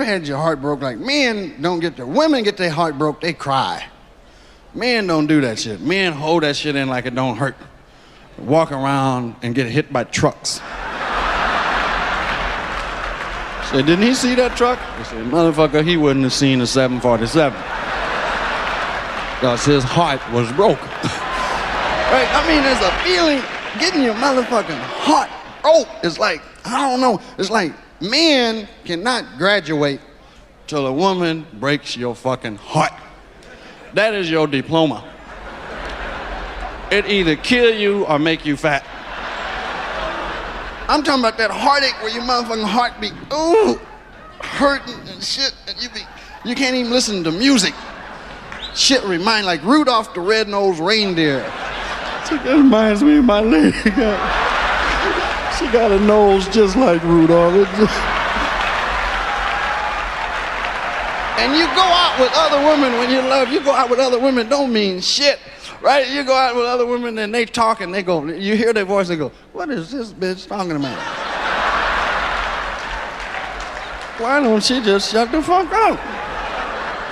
had your heart broke? Like, men don't get their, women get their heart broke, they cry. Men don't do that shit. Men hold that shit in like it don't hurt. Walk around and get hit by trucks. Said, didn't he see that truck? I said, motherfucker, he wouldn't have seen the 747. Because his heart was broken. Right? I mean, there's a feeling, getting your motherfucking heart broke. It's like, I don't know, it's like men cannot graduate till a woman breaks your fucking heart. That is your diploma. It either kill you or make you fat. I'm talking about that heartache where your motherfucking heart be, ooh, hurting and shit, and you can't even listen to music. Shit remind like Rudolph the Red-Nosed Reindeer. That reminds me of my lady. She got a nose just like Rudolph. And you go out with other women when you love, you go out with other women, don't mean shit, right? You go out with other women and they talk and they go, you hear their voice and go, what is this bitch talking about? Why don't she just shut the fuck up?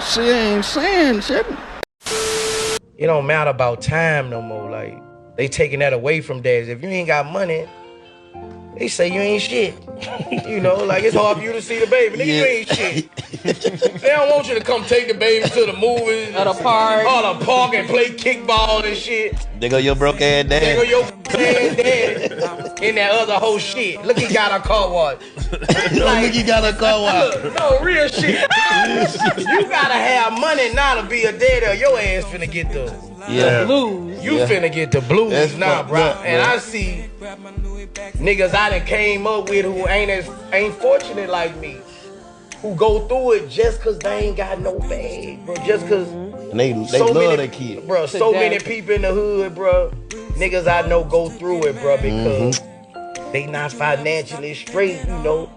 She ain't saying shit. It don't matter about time no more. Like, they taking that away from dads. If you ain't got money, they say you ain't shit. You know, like it's hard for you to see the baby. Nigga, you ain't shit. They don't want you to come take the baby to the movies. At a park. Or the park and play kickball and shit. They go your broke ass dad. They go your ass daddy. In that other whole shit. Look, he got a car wash. Look, he got a car wash. No, real shit. You gotta have money now to be a daddy or your ass finna get the blues. You finna get the blues now, bro. And I see niggas I done came up with who ain't fortunate like me, who go through it just cause they ain't got no bag, bro. Just cause they love their kid, bro. So many people in the hood, bro. Niggas I know go through it, bro, because they not financially straight, you know.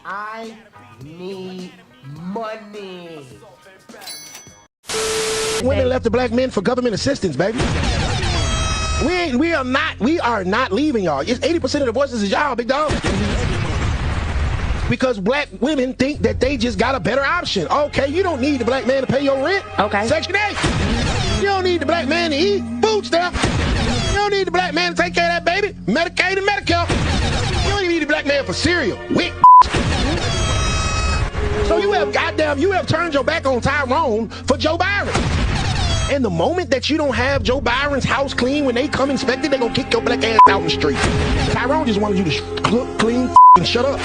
I need money. Women left the black men for government assistance, baby. We are not leaving y'all. It's 80% of the voices is y'all, big dog. Because black women think that they just got a better option. Okay, you don't need the black man to pay your rent. Okay. Section 8. You don't need the black man to eat food stamp. You don't need the black man to take care of that baby. Medicaid and Medicare. You don't even need the black man for cereal. Wick. So you have turned your back on Tyrone for Joe Byron. And the moment that you don't have Joe Byron's house clean when they come inspect it, they gonna kick your black ass out in the street. Tyrone just wanted you to cook, clean, and shut up.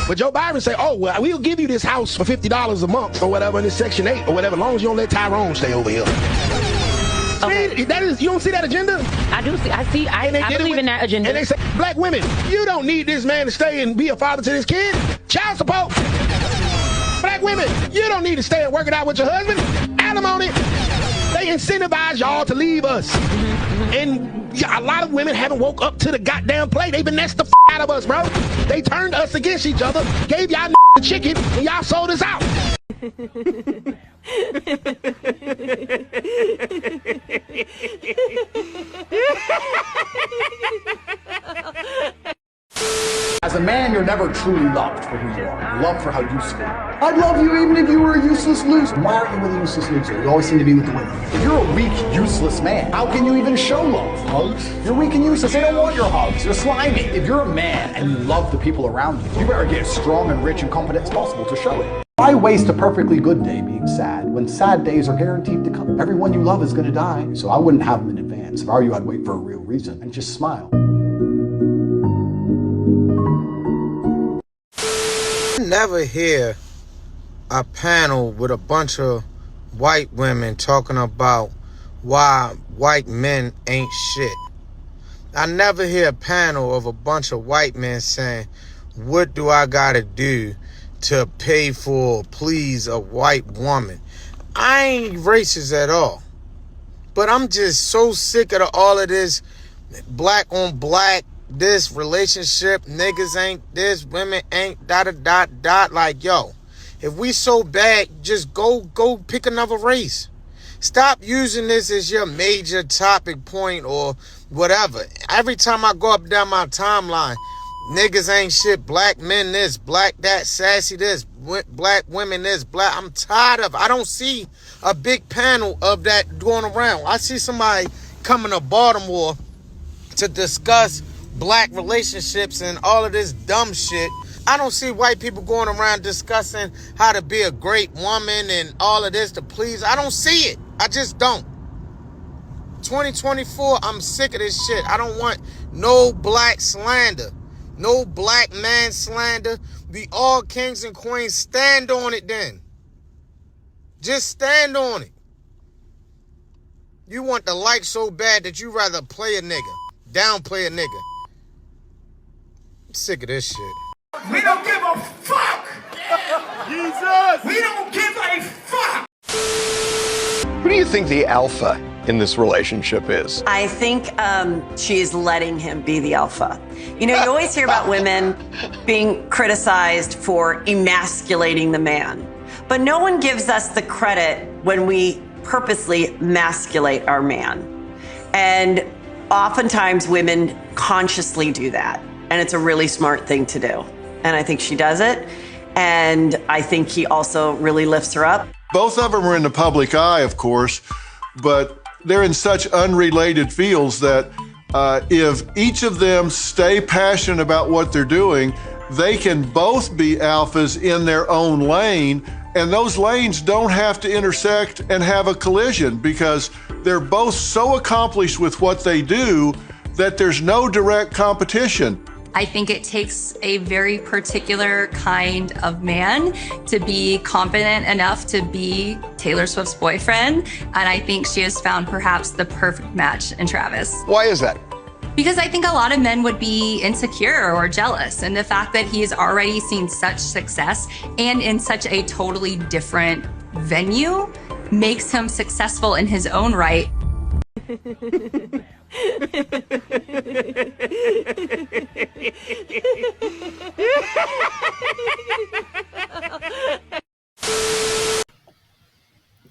But Joe Byron say, oh, well, we'll give you this house for $50 a month or whatever in this Section 8 or whatever, as long as you don't let Tyrone stay over here. Okay. See, you don't see that agenda? I do see. I believe in that agenda. And they say, black women, you don't need this man to stay and be a father to this kid. Child support. Black women, you don't need to stay and work it out with your husband. Alimony. They incentivize y'all to leave us. And a lot of women haven't woke up to the goddamn play. They finessed the out of us, bro. They turned us against each other, gave y'all the chicken, and y'all sold us out. As a man, you're never truly loved for who you are. You're loved for how useful you are. I'd love you even if you were a useless loser. Why aren't you with a useless loser? You always seem to be with the women. If you're a weak, useless man, how can you even show love? Hugs? You're weak and useless. They don't want your hugs. You're slimy. If you're a man and you love the people around you, you better get as strong and rich and competent as possible to show it. Why waste a perfectly good day being sad when sad days are guaranteed to come? Everyone you love is going to die, so I wouldn't have them in advance. If I were you, I'd wait for a real reason and just smile. Never hear a panel with a bunch of white women talking about why white men ain't shit. I never hear a panel of a bunch of white men saying, what do I gotta do to pay for or please a white woman? I ain't racist at all, but I'm just so sick of all of this black on black, this relationship, niggas ain't this, women ain't dot. Like, yo, if we so bad, just go pick another race. Stop using this as your major topic point or whatever. Every time I go up down my timeline, Niggas ain't shit. Black men this, black that, sassy this, black women this, black. I'm tired of. I don't see a big panel of that going around. I see somebody coming to Baltimore to discuss black relationships and all of this dumb shit. I don't see white people going around discussing how to be a great woman and all of this to please. I don't see it. I just don't. 2024, I'm sick of this shit. I don't want no black slander. No black man slander. Be all kings and queens. Stand on it then. Just stand on it. You want the like so bad that you rather play a nigga. Downplay a nigga. I'm sick of this shit. We don't give a fuck! Jesus! We don't give a fuck! Who do you think the alpha in this relationship is? I think she's letting him be the alpha. You know, you always hear about women being criticized for emasculating the man, but no one gives us the credit when we purposely emasculate our man. And oftentimes women consciously do that, and it's a really smart thing to do. And I think she does it, and I think he also really lifts her up. Both of them are in the public eye, of course, but they're in such unrelated fields that if each of them stay passionate about what they're doing, they can both be alphas in their own lane, and those lanes don't have to intersect and have a collision because they're both so accomplished with what they do that there's no direct competition. I think it takes a very particular kind of man to be confident enough to be Taylor Swift's boyfriend. And I think she has found perhaps the perfect match in Travis. Why is that? Because I think a lot of men would be insecure or jealous. And the fact that he has already seen such success and in such a totally different venue makes him successful in his own right.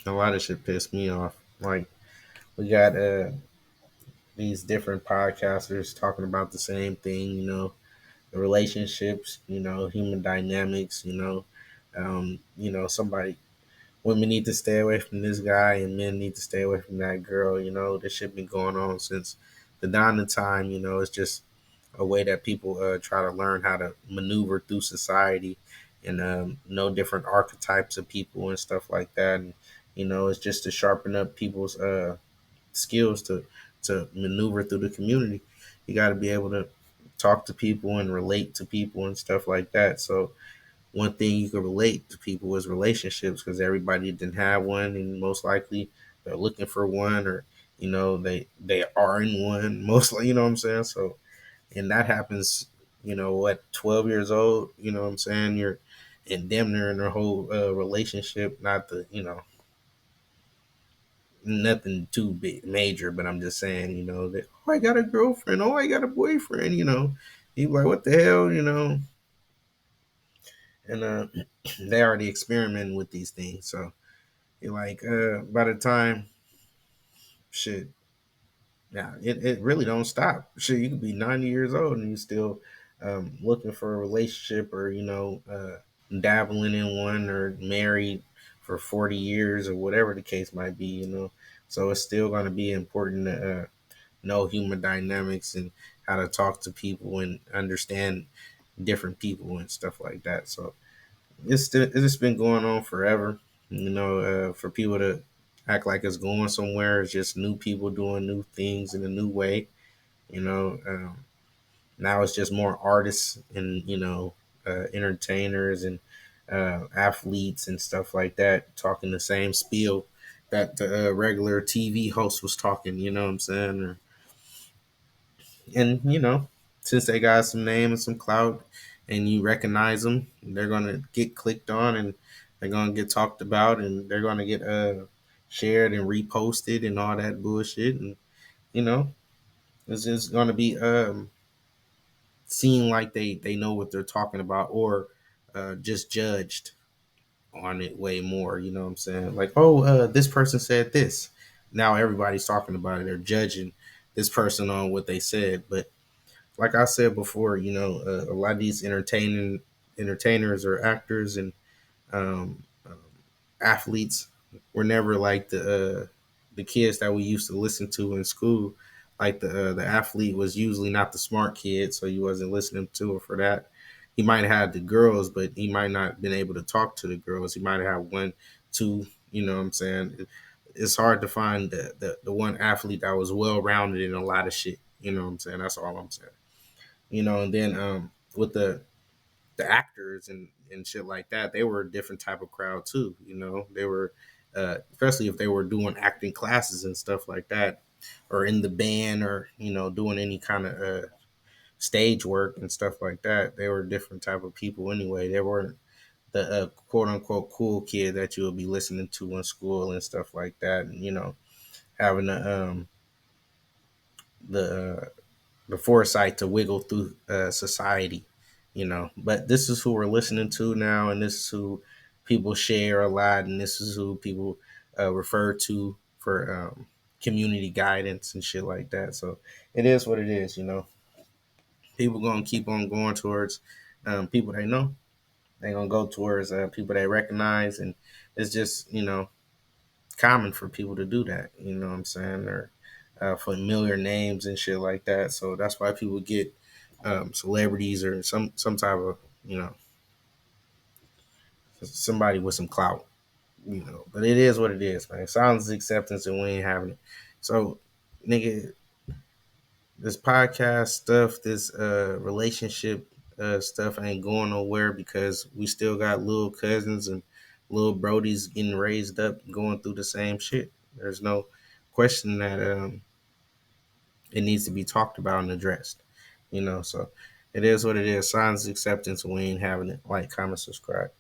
A lot of shit pissed me off. Like, we got these different podcasters talking about the same thing, you know, the relationships, you know, human dynamics, you know, somebody, women need to stay away from this guy and men need to stay away from that girl, you know, this shit been going on since the dawn of time, you know, it's just a way that people try to learn how to maneuver through society and know different archetypes of people and stuff like that. And, you know, it's just to sharpen up people's skills to maneuver through the community. You got to be able to talk to people and relate to people and stuff like that. So one thing you can relate to people is relationships, because everybody didn't have one, and most likely they're looking for one, or you know they are in one mostly. You know what I'm saying? So, and that happens. You know what? 12 years old. You know what I'm saying? You're in damn near in their whole relationship. Not the nothing too big major, but I'm just saying, you know, that, oh, I got a girlfriend, oh, I got a boyfriend, you know. You like, what the hell, you know? And they already experimenting with these things. So you're like, by the time shit, yeah, it really don't stop. Shit, you could be 90 years old and you still looking for a relationship, or, you know, dabbling in one, or married for 40 years or whatever the case might be, you know. So it's still going to be important to know human dynamics and how to talk to people and understand different people and stuff like that. So it's been going on forever, you know. For people to act like it's going somewhere, it's just new people doing new things in a new way, you know. Now it's just more artists and, you know, entertainers and athletes and stuff like that talking the same spiel that the regular TV host was talking, you know what I'm saying? And, you know, since they got some name and some clout and you recognize them, they're going to get clicked on and they're going to get talked about and they're going to get shared and reposted and all that bullshit. And, you know, it's just going to be seen like they know what they're talking about, or just judged on it way more, you know what I'm saying? Like, oh, this person said this. Now everybody's talking about it. They're judging this person on what they said. But like I said before, you know, a lot of these entertainers or actors and um, athletes were never like the kids that we used to listen to in school. Like the athlete was usually not the smart kid, so you wasn't listening to it for that. He might have had the girls, but he might not been able to talk to the girls. He might have had one, two. You know what I'm saying? It's hard to find the one athlete that was well rounded in a lot of shit. You know what I'm saying? That's all I'm saying. You know, and then with the actors and shit like that, they were a different type of crowd too. You know, they were especially if they were doing acting classes and stuff like that, or in the band, or you know, doing any kind of stage work and stuff like that. They were a different type of people anyway. They weren't the quote unquote cool kid that you would be listening to in school and stuff like that. And you know, having the the foresight to wiggle through society, you know. But this is who we're listening to now, and this is who people share a lot, and this is who people refer to for community guidance and shit like that. So it is what it is, you know. People gonna keep on going towards people they know. They gonna go towards people they recognize, and it's just you know common for people to do that. You know what I'm saying? Or familiar names and shit like that. So that's why people get celebrities or some type of you know somebody with some clout. You know, but it is what it is, man. Silence is acceptance, and we ain't having it. So, nigga, this podcast stuff, this relationship stuff ain't going nowhere because we still got little cousins and little brodies getting raised up going through the same shit. There's no question that it needs to be talked about and addressed. You know, so it is what it is. Silence is acceptance, and we ain't having it. Like, comment, subscribe.